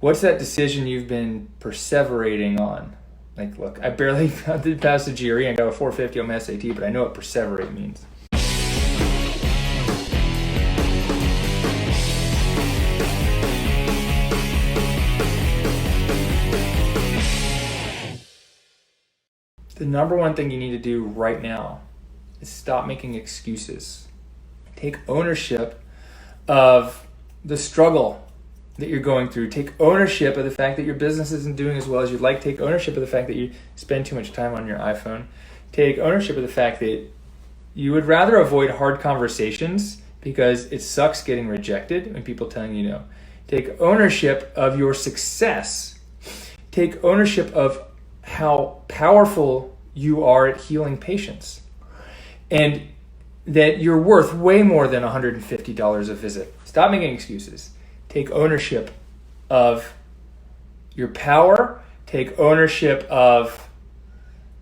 What's that decision you've been perseverating on? Like, look, I barely did pass the GRE and got a 450 on my SAT, but I know what perseverate means. The number one thing you need to do right now is stop making excuses. Take ownership of the struggle that you're going through. Take ownership of the fact that your business isn't doing as well as you'd like. Take ownership of the fact that you spend too much time on your iPhone. Take ownership of the fact that you would rather avoid hard conversations because it sucks getting rejected and people telling you no. Take ownership of your success. Take ownership of how powerful you are at healing patients, and that you're worth way more than $150 a visit. Stop making excuses. Take ownership of your power. Take ownership of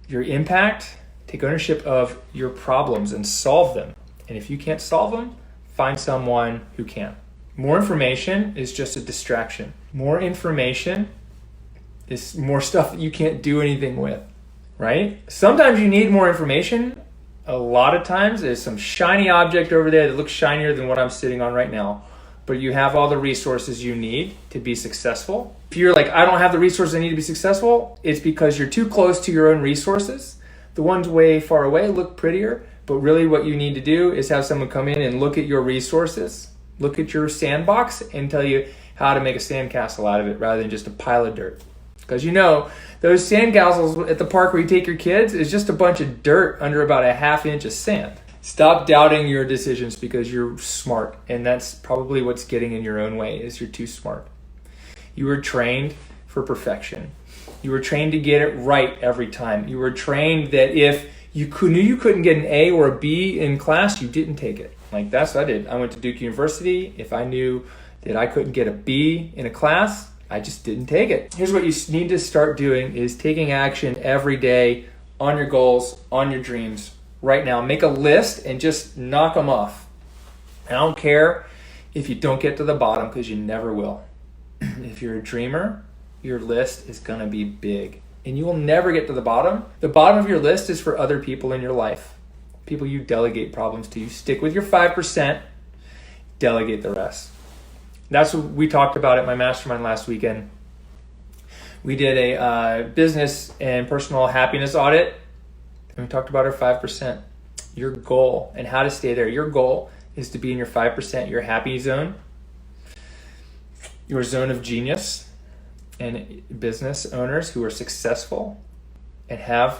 your impact. Take ownership of your problems and solve them. And if you can't solve them, find someone who can. More information is just a distraction. More information is more stuff that you can't do anything with, right? Sometimes you need more information. A lot of times there's some shiny object over there that looks shinier than what I'm sitting on right now, but you have all the resources you need to be successful. If you're like, I don't have the resources I need to be successful, it's because you're too close to your own resources. The ones way far away look prettier, but really what you need to do is have someone come in and look at your resources, look at your sandbox, and tell you how to make a sandcastle out of it rather than just a pile of dirt. Because you know, those sandcastles at the park where you take your kids is just a bunch of dirt under about a ½ inch of sand. Stop doubting your decisions because you're smart, and that's probably what's getting in your own way, is you're too smart. You were trained for perfection. You were trained to get it right every time. You were trained that if you knew you couldn't get an A or a B in class, you didn't take it. Like, that's what I did. I went to Duke University. If I knew that I couldn't get a B in a class, I just didn't take it. Here's what you need to start doing is taking action every day on your goals, on your dreams. Right now, make a list and just knock them off. I don't care if you don't get to the bottom, because you never will. If you're a dreamer, your list is gonna be big and you will never get to the bottom. The bottom of your list is for other people in your life, people you delegate problems to. You stick with your 5%, delegate the rest. That's what we talked about at my mastermind last weekend. We did a business and personal happiness audit, and we talked about our 5%, your goal, and how to stay there. Your goal is to be in your 5%, your happy zone, your zone of genius. And business owners who are successful and have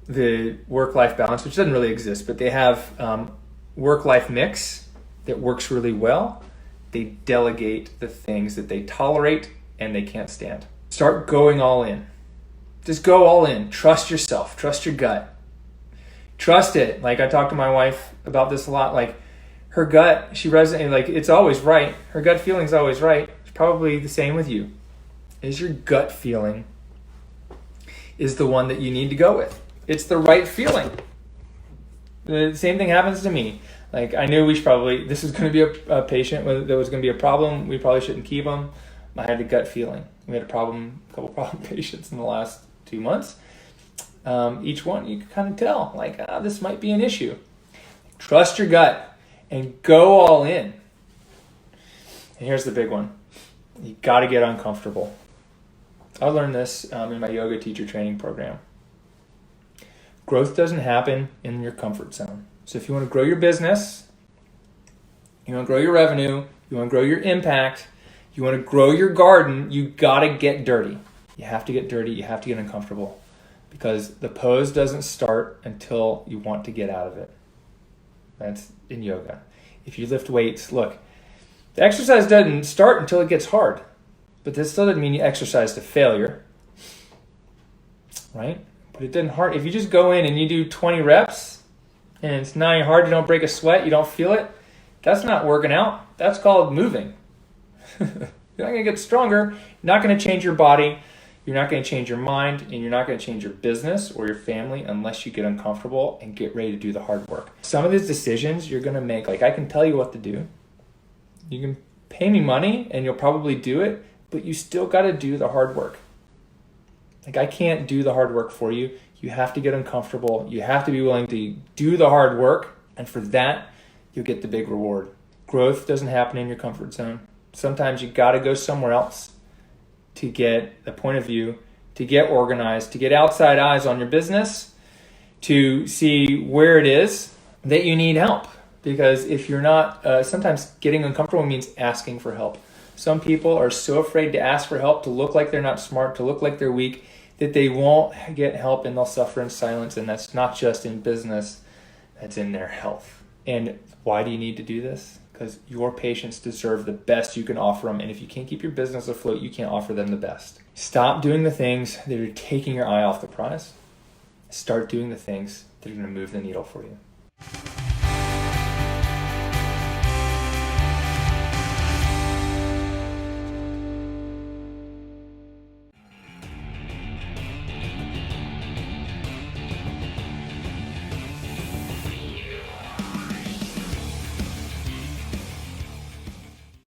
the work-life balance, which doesn't really exist, but they have work-life mix that works really well. They delegate the things that they tolerate and they can't stand. Start going all in. Just go all in. Trust yourself. Trust your gut. Trust it. Like, I talk to my wife about this a lot. Like, her gut, she resonates, like, it's always right. Her gut feeling's always right. It's probably the same with you. Is your gut feeling is the one that you need to go with. It's the right feeling. The same thing happens to me. Like, I knew this was going to be a patient that was going to be a problem. We probably shouldn't keep them. I had a gut feeling. We had a couple problem patients in the last 2 months. Each one, you can kind of tell, like, this might be an issue. Trust your gut and go all in. And here's the big one. You got to get uncomfortable. I learned this in my yoga teacher training program. Growth doesn't happen in your comfort zone. So if you want to grow your business, you want to grow your revenue, you want to grow your impact, you want to grow your garden, you got to get dirty. You have to get dirty. You have to get uncomfortable, because the pose doesn't start until you want to get out of it. That's in yoga. If you lift weights, look, the exercise doesn't start until it gets hard. But this still doesn't mean you exercise to failure, right? But it doesn't hurt. If you just go in and you do 20 reps and it's not hard, you don't break a sweat, you don't feel it, that's not working out. That's called moving. You're not going to get stronger. You're not going to change your body. You're not going to change your mind, and you're not going to change your business or your family unless you get uncomfortable and get ready to do the hard work. Some of these decisions you're going to make, like, I can tell you what to do. You can pay me money and you'll probably do it, but you still got to do the hard work. Like, I can't do the hard work for you. You have to get uncomfortable. You have to be willing to do the hard work. And for that, you'll get the big reward. Growth doesn't happen in your comfort zone. Sometimes you got to go somewhere else to get a point of view, to get organized, to get outside eyes on your business, to see where it is that you need help. Because if you're not, sometimes getting uncomfortable means asking for help. Some people are so afraid to ask for help, to look like they're not smart, to look like they're weak, that they won't get help and they'll suffer in silence. And that's not just in business, that's in their health. And why do you need to do this? Because your patients deserve the best you can offer them. And if you can't keep your business afloat, you can't offer them the best. Stop doing the things that are taking your eye off the prize. Start doing the things that are going to move the needle for you.